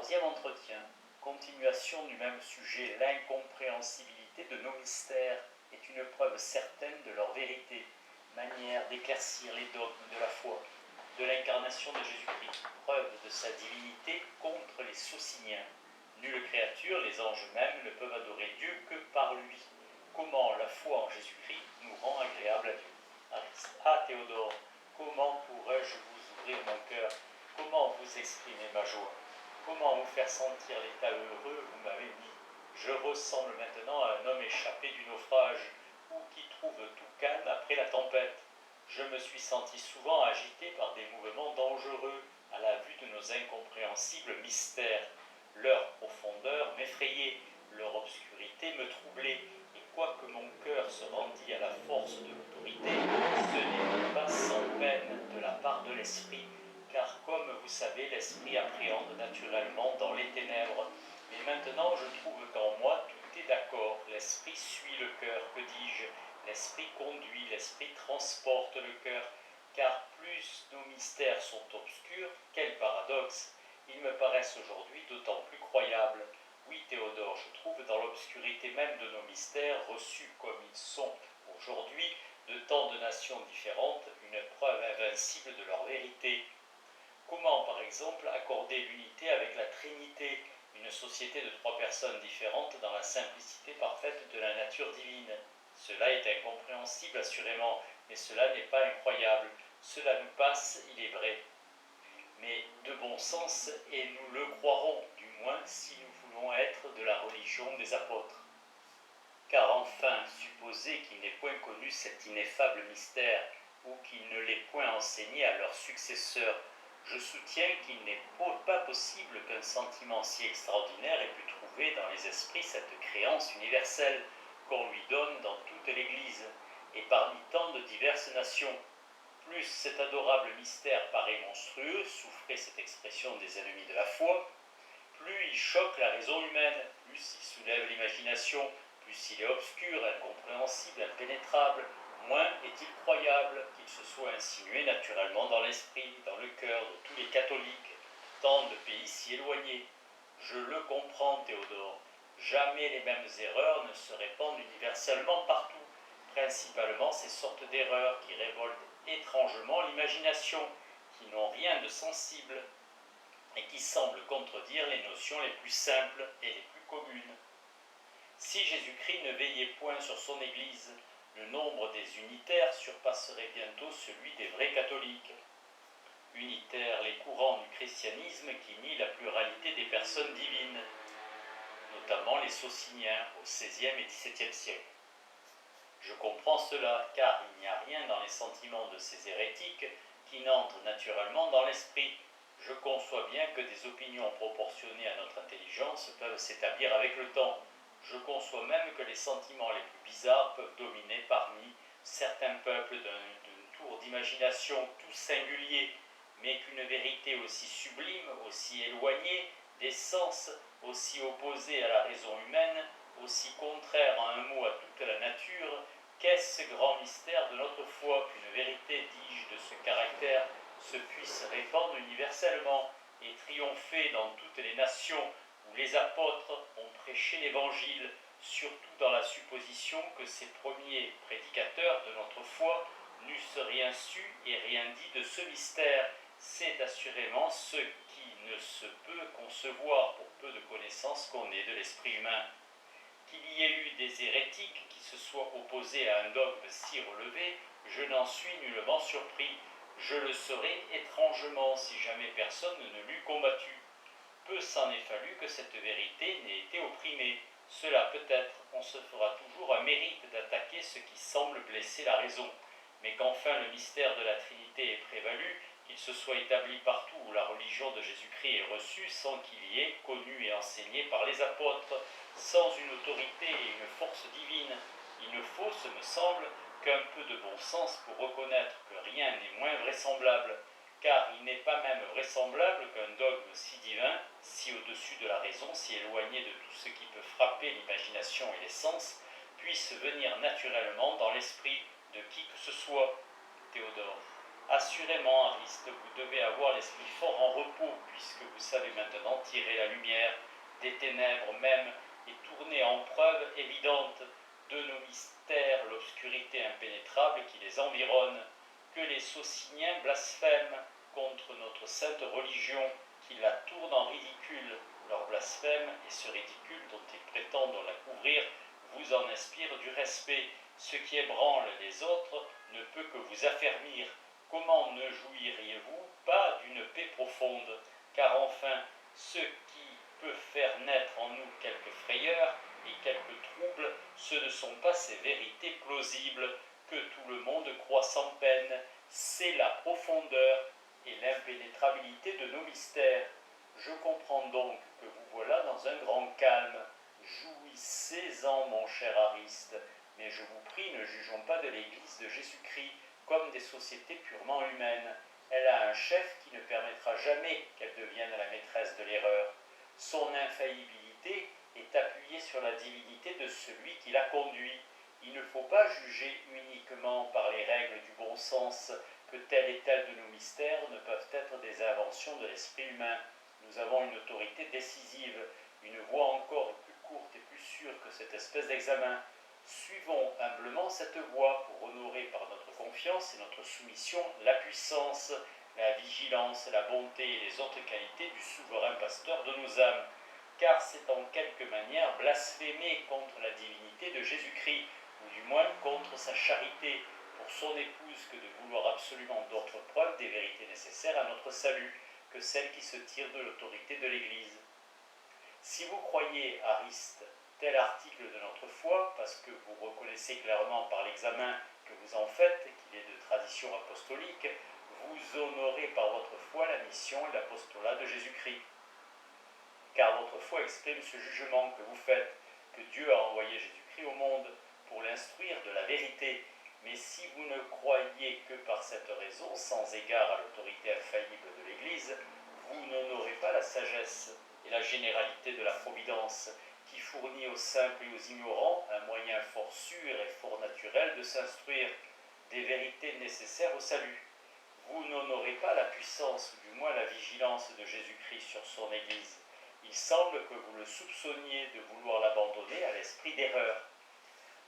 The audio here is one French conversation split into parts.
14e entretien, continuation du même sujet, l'incompréhensibilité de nos mystères est une preuve certaine de leur vérité, manière d'éclaircir les dogmes de la foi, de l'incarnation de Jésus-Christ, preuve de sa divinité contre les Sociniens. Nulle créature, les anges même, ne peuvent adorer Dieu que par lui. Comment la foi en Jésus-Christ nous rend agréable à Dieu. Ah Théodore, comment pourrais-je vous ouvrir mon cœur? Comment vous exprimer ma joie? Comment vous faire sentir l'état heureux vous m'avez mis? Je ressemble maintenant à un homme échappé du naufrage ou qui trouve tout calme après la tempête. Je me suis senti souvent agité par des mouvements dangereux à la vue de nos incompréhensibles mystères. Leur profondeur m'effrayait, leur obscurité me troublait, et quoique mon cœur se rendît à la force de l'autorité, ce n'est pas sans peine de la part de l'esprit, car comme vous savez, l'esprit appréhende naturellement dans les ténèbres. Mais maintenant, je trouve qu'en moi, tout est d'accord. L'esprit suit le cœur, que dis-je? L'esprit conduit, l'esprit transporte le cœur, car plus nos mystères sont obscurs, quel paradoxe! Ils me paraissent aujourd'hui d'autant plus croyables. Oui, Théodore, je trouve dans l'obscurité même de nos mystères, reçus comme ils sont aujourd'hui, de tant de nations différentes, une preuve invincible de leur vérité. Comment, par exemple, accorder l'unité avec la Trinité, une société de trois personnes différentes dans la simplicité parfaite de la nature divine? Cela est incompréhensible, assurément, mais cela n'est pas incroyable. Cela nous passe, il est vrai, mais de bon sens, et nous le croirons, du moins si nous voulons être de la religion des apôtres. Car enfin, supposez qu'il n'ait point connu cet ineffable mystère, ou qu'il ne l'ait point enseigné à leurs successeurs, je soutiens qu'il n'est pas possible qu'un sentiment si extraordinaire ait pu trouver dans les esprits cette créance universelle qu'on lui donne dans toute l'Église, et parmi tant de diverses nations. Plus cet adorable mystère paraît monstrueux, souffrez cette expression des ennemis de la foi, plus il choque la raison humaine, plus il soulève l'imagination, plus il est obscur, incompréhensible, impénétrable, moins est-il croyable qu'il se soit insinué naturellement dans l'esprit, dans le cœur de tous les catholiques, tant de pays si éloignés. Je le comprends, Théodore, jamais les mêmes erreurs ne se répandent universellement partout, principalement ces sortes d'erreurs qui révoltent étrangement l'imagination, qui n'ont rien de sensible et qui semblent contredire les notions les plus simples et les plus communes. Si Jésus-Christ ne veillait point sur son Église, le nombre des unitaires surpasserait bientôt celui des vrais catholiques. Unitaires, les courants du christianisme qui nient la pluralité des personnes divines, notamment les Sociniens au XVIe et XVIIe siècle. Je comprends cela, car il n'y a rien dans les sentiments de ces hérétiques qui n'entre naturellement dans l'esprit. Je conçois bien que des opinions proportionnées à notre intelligence peuvent s'établir avec le temps. Je conçois même que les sentiments les plus bizarres peuvent dominer parmi certains peuples d'un tour d'imagination tout singulier, mais qu'une vérité aussi sublime, aussi éloignée des sens, aussi opposée à la raison humaine, aussi contraire en un mot à toute la nature, qu'est-ce grand mystère de notre foi qu'une vérité, dis-je, de ce caractère se puisse répandre universellement et triompher dans toutes les nations où les apôtres ont prêché l'Évangile, surtout dans la supposition que ces premiers prédicateurs de notre foi n'eussent rien su et rien dit de ce mystère. C'est assurément ce qui ne se peut concevoir pour peu de connaissances qu'on ait de l'esprit humain. Qu'il y ait eu des hérétiques qui se soient opposés à un dogme si relevé, je n'en suis nullement surpris. Je le serais étrangement si jamais personne ne l'eût combattu. Peu s'en est fallu que cette vérité n'ait été opprimée. Cela peut-être, on se fera toujours un mérite d'attaquer ce qui semble blesser la raison, mais qu'enfin le mystère de la Trinité ait prévalu, qu'il se soit établi partout où la religion de Jésus-Christ est reçue, sans qu'il y ait, connu et enseigné par les apôtres, sans une autorité et une force divine. Il ne faut, ce me semble, qu'un peu de bon sens pour reconnaître que rien n'est moins vraisemblable, car il n'est pas même vraisemblable qu'un dogme si divin, si au-dessus de la raison, si éloigné de tout ce qui peut frapper l'imagination et les sens, puisse venir naturellement dans l'esprit de qui que ce soit. Théodore. Assurément, Ariste, vous devez avoir l'esprit fort en repos, puisque vous savez maintenant tirer la lumière des ténèbres même et tourner en preuve évidente de nos mystères l'obscurité impénétrable qui les environne, que les Sociniens blasphèment contre notre sainte religion, qui la tournent en ridicule. Leur blasphème et ce ridicule dont ils prétendent la couvrir vous en inspire du respect. Ce qui ébranle les autres ne peut que vous affermir. Comment ne jouiriez-vous pas d'une paix profonde? Car enfin, ce qui peut faire naître en nous quelques frayeurs et quelques troubles, ce ne sont pas ces vérités plausibles que tout le monde croit sans peine, c'est la profondeur et l'impénétrabilité de nos mystères. Je comprends donc que vous voilà dans un grand calme. Jouissez-en, mon cher Ariste, mais je vous prie, ne jugeons pas de l'Église de Jésus-Christ comme des sociétés purement humaines. Elle a un chef qui ne permettra jamais qu'elle devienne la maîtresse de l'erreur. Son infaillibilité est appuyée sur la divinité de celui qui la conduit. Il ne faut pas juger uniquement par les règles du bon sens que tel et tel de nos mystères ne peuvent être des inventions de l'esprit humain. Nous avons une autorité décisive, une voie encore plus courte et plus sûre que cette espèce d'examen. Suivons humblement cette voie pour honorer par notre confiance et notre soumission la puissance, la vigilance, la bonté et les autres qualités du souverain pasteur de nos âmes. Car c'est en quelque manière blasphémer contre la divinité de Jésus-Christ, ou du moins contre sa charité pour son épouse, que de vouloir absolument d'autres preuves des vérités nécessaires à notre salut que celles qui se tirent de l'autorité de l'Église. Si vous croyez, Ariste, tel article de notre foi, parce que vous reconnaissez clairement par l'examen que vous en faites, qu'il est de tradition apostolique, vous honorez par votre foi la mission et l'apostolat de Jésus-Christ. Car votre foi exprime ce jugement que vous faites, que Dieu a envoyé Jésus-Christ au monde pour l'instruire de la vérité. Mais si vous ne croyez que par cette raison, sans égard à l'autorité infaillible de l'Église, vous n'honorez pas la sagesse et la généralité de la providence, qui fournit aux simples et aux ignorants un moyen fort sûr et fort naturel de s'instruire des vérités nécessaires au salut. Vous n'honorez pas la puissance, ou du moins la vigilance de Jésus-Christ sur son Église. Il semble que vous le soupçonniez de vouloir l'abandonner à l'esprit d'erreur.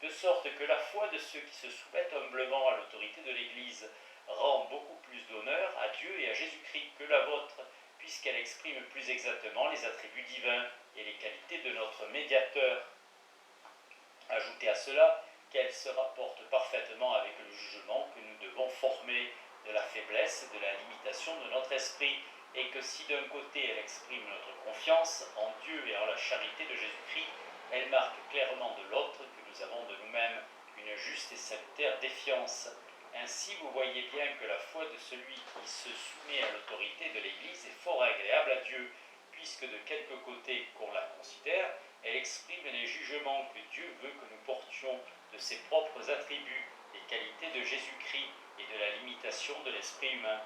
De sorte que la foi de ceux qui se soumettent humblement à l'autorité de l'Église rend beaucoup plus d'honneur à Dieu et à Jésus-Christ que la vôtre, puisqu'elle exprime plus exactement les attributs divins et les qualités de notre médiateur. Ajoutez à cela qu'elle se rapporte parfaitement avec le jugement que nous devons former de la faiblesse et de la limitation de notre esprit, et que si d'un côté elle exprime notre confiance en Dieu et en la charité de Jésus-Christ, elle marque clairement de l'autre que nous avons de nous-mêmes une juste et salutaire défiance. Ainsi, vous voyez bien que la foi de celui qui se soumet à l'autorité de l'Église est fort agréable à Dieu, puisque de quelque côté qu'on la considère, elle exprime les jugements que Dieu veut que nous portions de ses propres attributs, les qualités de Jésus-Christ et de la limitation de l'esprit humain.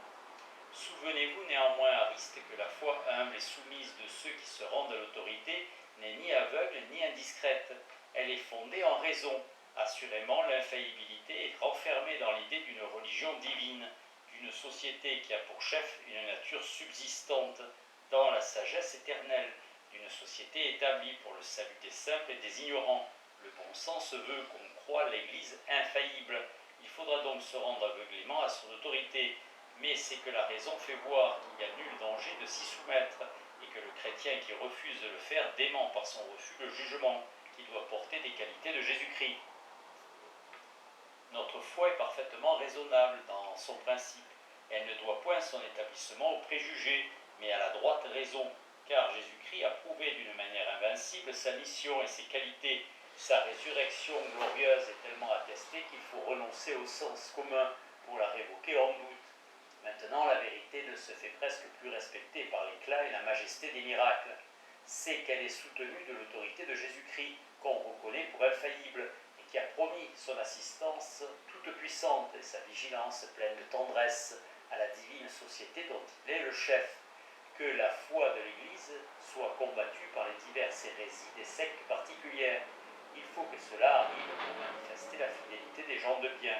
Souvenez-vous néanmoins, Ariste, que la foi humble et soumise de ceux qui se rendent à l'autorité n'est ni aveugle ni indiscrète. Elle est fondée en raison. Assurément, l'infaillibilité est renfermée dans l'idée d'une religion divine, d'une société qui a pour chef une nature subsistante dans la sagesse éternelle, d'une société établie pour le salut des simples et des ignorants. Le bon sens veut qu'on croie l'Église infaillible. Il faudra donc se rendre aveuglément à son autorité, mais c'est que la raison fait voir qu'il n'y a nul danger de s'y soumettre, et que le chrétien qui refuse de le faire dément par son refus le jugement qui doit porter des qualités de Jésus-Christ. Notre foi est parfaitement raisonnable dans son principe. Elle ne doit point son établissement aux préjugés, mais à la droite raison, car Jésus-Christ a prouvé d'une manière invincible sa mission et ses qualités. Sa résurrection glorieuse est tellement attestée qu'il faut renoncer au sens commun pour la révoquer en doute. Maintenant, la vérité ne se fait presque plus respecter par l'éclat et la majesté des miracles. C'est qu'elle est soutenue de l'autorité de Jésus-Christ, qu'on reconnaît pour infaillible, et qui a promis son assistance toute puissante et sa vigilance pleine de tendresse à la divine société dont il est le chef. Que la foi de l'Église soit combattue par les diverses hérésies des sectes particulières. Il faut que cela arrive pour manifester la fidélité des gens de bien.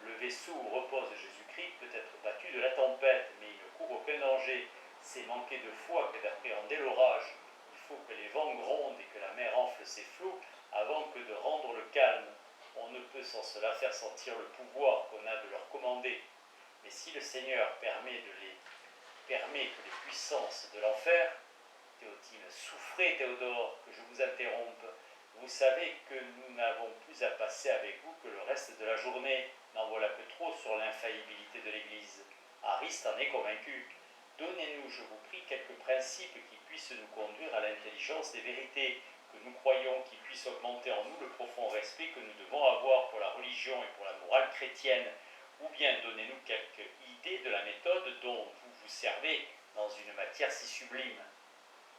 Le vaisseau où repose Jésus-Christ peut être battu de la tempête, mais il ne court aucun danger. C'est manquer de foi que d'appréhender l'orage. Il faut que les vents grondent et que la mer enfle ses flots avant que de rendre le calme. On ne peut sans cela faire sentir le pouvoir qu'on a de leur commander. Mais si le Seigneur permet que les puissances de l'enfer, Théotime, souffrez Théodore, que je vous interrompe. Vous savez que nous n'avons plus à passer avec vous que le reste de la journée. N'en voilà que trop sur l'infaillibilité de l'Église. Ariste en est convaincu. Donnez-nous, je vous prie, quelques principes qui puissent nous conduire à l'intelligence des vérités, que nous croyons qui puissent augmenter en nous le profond respect que nous devons avoir pour la religion et pour la morale chrétienne. Ou bien donnez-nous quelques idées de la méthode dont vous vous servez dans une matière si sublime.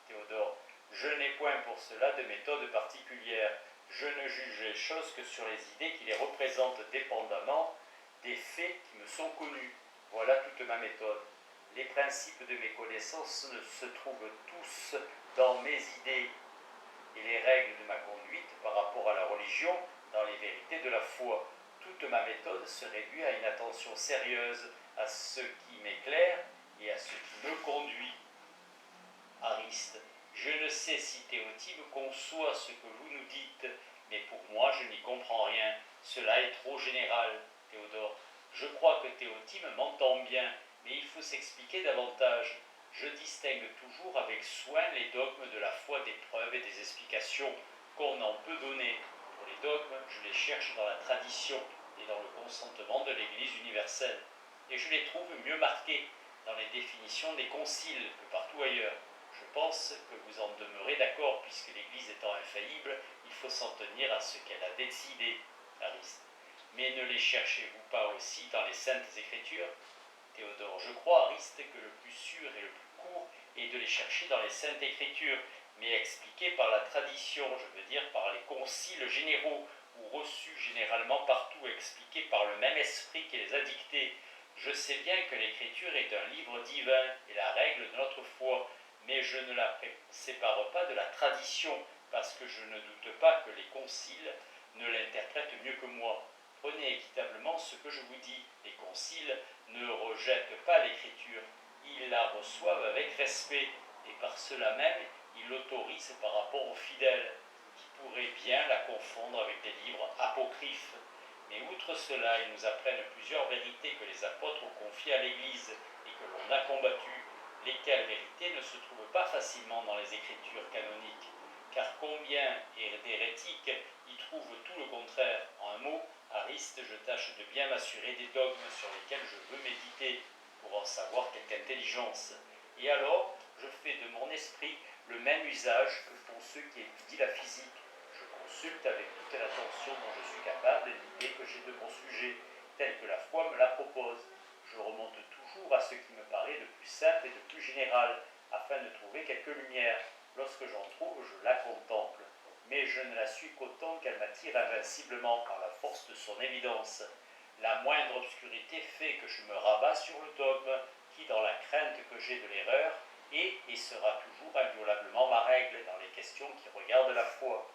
Théodore, je n'ai point pour cela de méthode particulière. Je ne juge les choses que sur les idées qui les représentent dépendamment des faits qui me sont connus. Voilà toute ma méthode. Les principes de mes connaissances se trouvent tous dans mes idées et les règles de ma conduite par rapport à la religion dans les vérités de la foi. Toute ma méthode se réduit à une attention sérieuse à ce qui m'éclaire et à ce qui me conduit. Ariste, je ne sais si Théotime conçoit ce que vous nous dites, mais pour moi je n'y comprends rien. Cela est trop général. Théodore, je crois que Théotime m'entend bien, mais il faut s'expliquer davantage. Je distingue toujours avec soin les dogmes de la foi des preuves et des explications qu'on en peut donner. Pour les dogmes, je les cherche dans la tradition et dans le consentement de l'Église universelle. Et je les trouve mieux marqués dans les définitions des conciles que partout ailleurs. Je pense que vous en demeurez d'accord, puisque l'Église étant infaillible, il faut s'en tenir à ce qu'elle a décidé, Ariste. Mais ne les cherchez-vous pas aussi dans les Saintes Écritures? Théodore, je crois, Ariste, que le plus sûr et le plus court est de les chercher dans les Saintes Écritures, mais expliquées par la tradition, je veux dire par les conciles généraux, ou reçus généralement partout, expliqués par le même esprit qui les a dictés. Je sais bien que l'Écriture est un livre divin et la règle de notre foi, mais je ne la sépare pas de la tradition, parce que je ne doute pas que les conciles ne l'interprètent mieux que moi. Prenez équitablement ce que je vous dis. Les conciles ne rejettent pas l'Écriture, ils la reçoivent avec respect, et par cela même, ils l'autorisent par rapport aux fidèles, qui pourraient bien la confondre avec des livres apocryphes. Mais outre cela, ils nous apprennent plusieurs vérités que les apôtres ont confiées à l'Église et que l'on a combattues, lesquelles vérités ne se trouvent pas facilement dans les Écritures canoniques, car combien d'hérétiques y trouvent tout le contraire. En un mot, Ariste, je tâche de bien m'assurer des dogmes sur lesquels je veux méditer, pour en savoir quelque intelligence. Et alors, je fais de mon esprit le même usage que font ceux qui étudient la physique. Je consulte avec toute l'attention dont je suis capable l'idée que j'ai de mon sujet, telle que la foi me la propose. Je remonte toujours à ce qui me paraît de plus simple et de plus général, afin de trouver quelque lumière. Lorsque j'en trouve, je la contemple. Mais je ne la suis qu'autant qu'elle m'attire invinciblement par la force de son évidence. La moindre obscurité fait que je me rabats sur le dogme, qui, dans la crainte que j'ai de l'erreur, est et sera toujours inviolablement ma règle dans les questions qui regardent la foi.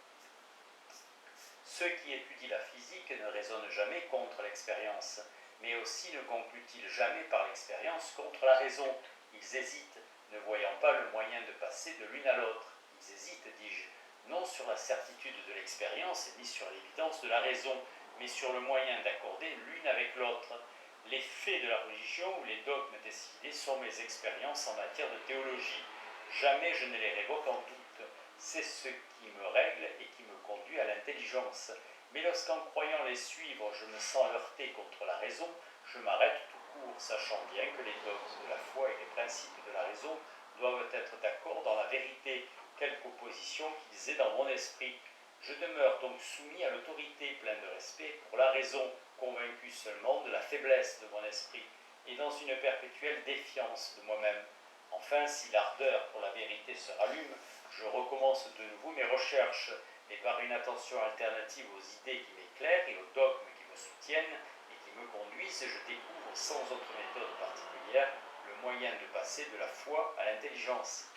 Ceux qui étudient la physique ne raisonnent jamais contre l'expérience, mais aussi ne concluent-ils jamais par l'expérience contre la raison. Ils hésitent, ne voyant pas le moyen de passer de l'une à l'autre. Ils hésitent, dis-je, non sur la certitude de l'expérience, ni sur l'évidence de la raison, mais sur le moyen d'accorder l'une avec l'autre. Les faits de la religion ou les dogmes décidés sont mes expériences en matière de théologie. Jamais je ne les révoque en doute. C'est ce qui me règle et qui me conduit à l'intelligence. Mais lorsqu'en croyant les suivre, je me sens heurté contre la raison, je m'arrête tout court, sachant bien que les dogmes de la foi et les principes de la raison doivent être d'accord dans la vérité, quelque opposition qu'ils aient dans mon esprit. Je demeure donc soumis à l'autorité, plein de respect pour la raison, convaincu seulement de la faiblesse de mon esprit, et dans une perpétuelle défiance de moi-même. Enfin, si l'ardeur pour la vérité se rallume, je recommence de nouveau mes recherches, et par une attention alternative aux idées qui m'éclairent et aux dogmes qui me soutiennent et qui me conduisent, je découvre sans autre méthode particulière le moyen de passer de la foi à l'intelligence.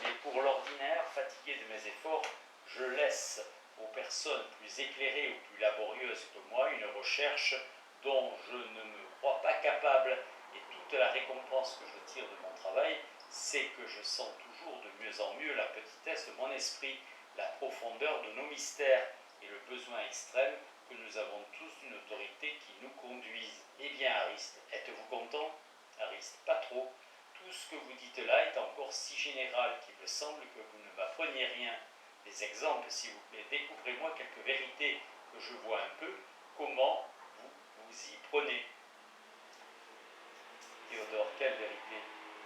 Mais pour l'ordinaire, fatigué de mes efforts, je laisse aux personnes plus éclairées ou plus laborieuses que moi une recherche dont je ne me crois pas capable, et toute la récompense que je tire de mon travail, c'est que je sens toujours de mieux en mieux la petitesse de mon esprit, la profondeur de nos mystères et le besoin extrême que nous avons tous d'une autorité qui nous conduise. Eh bien, Ariste, êtes-vous content? Ariste, pas trop. Tout ce que vous dites là est encore si général qu'il me semble que vous ne m'appreniez rien. Des exemples, s'il vous plaît. Découvrez-moi quelques vérités que je vois un peu. Comment vous y prenez? Théodore, quelle vérité?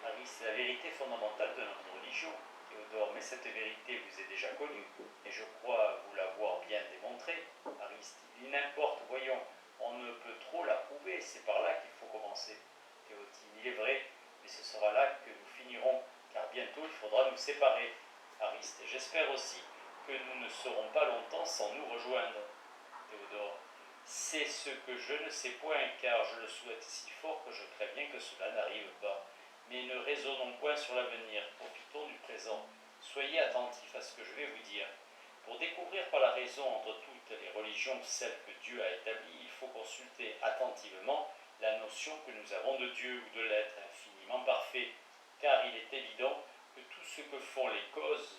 Ariste, c'est la vérité fondamentale de notre religion. Théodore, mais cette vérité vous est déjà connue, et je crois vous l'avoir bien démontrée. Ariste, il n'importe, voyons, on ne peut trop la prouver, c'est par là qu'il faut commencer. Théotime, il est vrai, mais ce sera là que nous finirons, car bientôt il faudra nous séparer. Ariste, j'espère aussi que nous ne serons pas longtemps sans nous rejoindre. Théodore, c'est ce que je ne sais point, car je le souhaite si fort que je crains bien que cela n'arrive pas. Mais ne raisonnons point sur l'avenir, profitons du présent. Soyez attentifs à ce que je vais vous dire. Pour découvrir par la raison entre toutes les religions celles que Dieu a établies, il faut consulter attentivement la notion que nous avons de Dieu ou de l'être infiniment parfait, car il est évident que tout ce que font les causes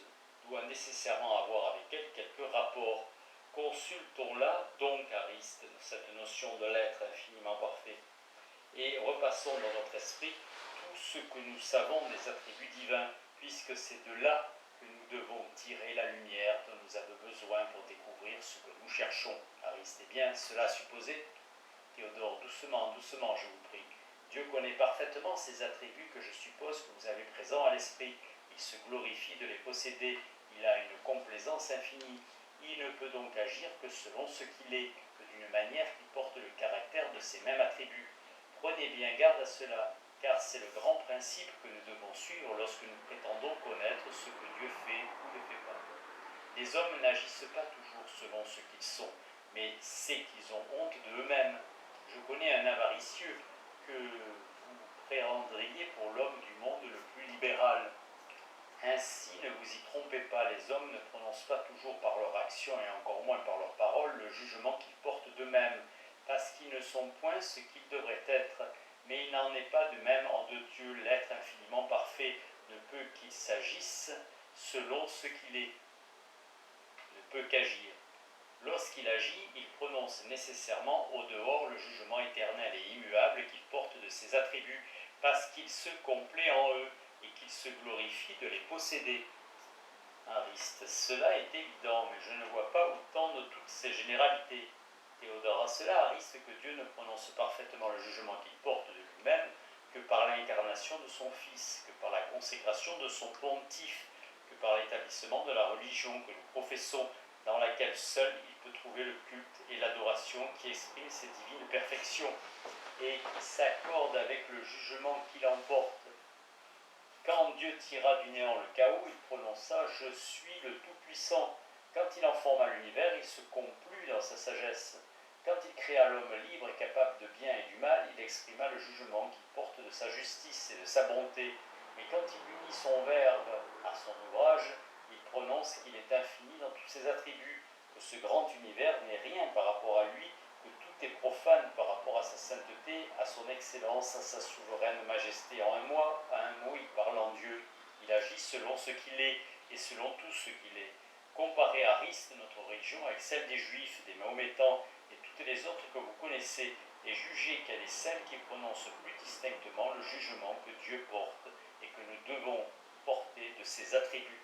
doit nécessairement avoir avec elles quelque rapport. Consultons-la donc, Ariste, cette notion de l'être infiniment parfait, et repassons dans notre esprit tout ce que nous savons des attributs divins, puisque c'est de là que nous devons tirer la lumière dont nous avons besoin pour découvrir ce que nous cherchons. Ariste, eh bien, cela supposé? Théodore, doucement, doucement, je vous prie. Dieu connaît parfaitement ces attributs que je suppose que vous avez présents à l'esprit. Il se glorifie de les posséder. Il a une complaisance infinie. Il ne peut donc agir que selon ce qu'il est, que d'une manière qui porte le caractère de ces mêmes attributs. Prenez bien garde à cela, car c'est le grand principe que nous devons suivre lorsque nous prétendons connaître ce que Dieu fait ou ne fait pas. Les hommes n'agissent pas toujours selon ce qu'ils sont, mais c'est qu'ils ont honte d'eux-mêmes. Je connais un avaricieux que vous prendriez pour l'homme du monde le plus libéral. Ainsi, ne vous y trompez pas, les hommes ne prononcent pas toujours par leur action et encore moins par leurs paroles le jugement qu'ils portent d'eux-mêmes, parce qu'ils ne sont point ce qu'ils devraient être, mais il n'en est pas de même en de Dieu. L'être infiniment parfait ne peut qu'il s'agisse selon ce qu'il est, ne peut qu'agir. Lorsqu'il agit, il prononce nécessairement au dehors le jugement éternel et immuable qu'il porte de ses attributs, parce qu'il se complaît en eux et qu'il se glorifie de les posséder. Ariste, cela est évident, mais je ne vois pas autant de toutes ces généralités. Théodore, à cela, Ariste, que Dieu ne prononce parfaitement le jugement qu'il porte de lui-même que par l'incarnation de son Fils, que par la consécration de son pontife, que par l'établissement de la religion que nous professons, dans laquelle seul il peut trouver le culte et l'adoration qui expriment ses divines perfections et qui s'accordent avec le jugement qu'il emporte. Quand Dieu tira du néant le chaos, il prononça « Je suis le Tout-Puissant ». Quand il en forma l'univers, il se complut dans sa sagesse. Quand il créa l'homme libre et capable de bien et du mal, il exprima le jugement qu'il porte de sa justice et de sa bonté. Mais quand il unit son Verbe à son ouvrage, il prononce qu'il est infini dans tous ses attributs, que ce grand univers n'est rien par rapport à lui, que tout est profane par rapport à sa sainteté, à son excellence, à sa souveraine majesté. En un mot, il parle en Dieu. Il agit selon ce qu'il est et selon tout ce qu'il est. Comparez Ariste, notre religion, avec celle des Juifs, des Mahométans et toutes les autres que vous connaissez, et jugez quelle est celle qui prononce plus distinctement le jugement que Dieu porte et que nous devons porter de ses attributs.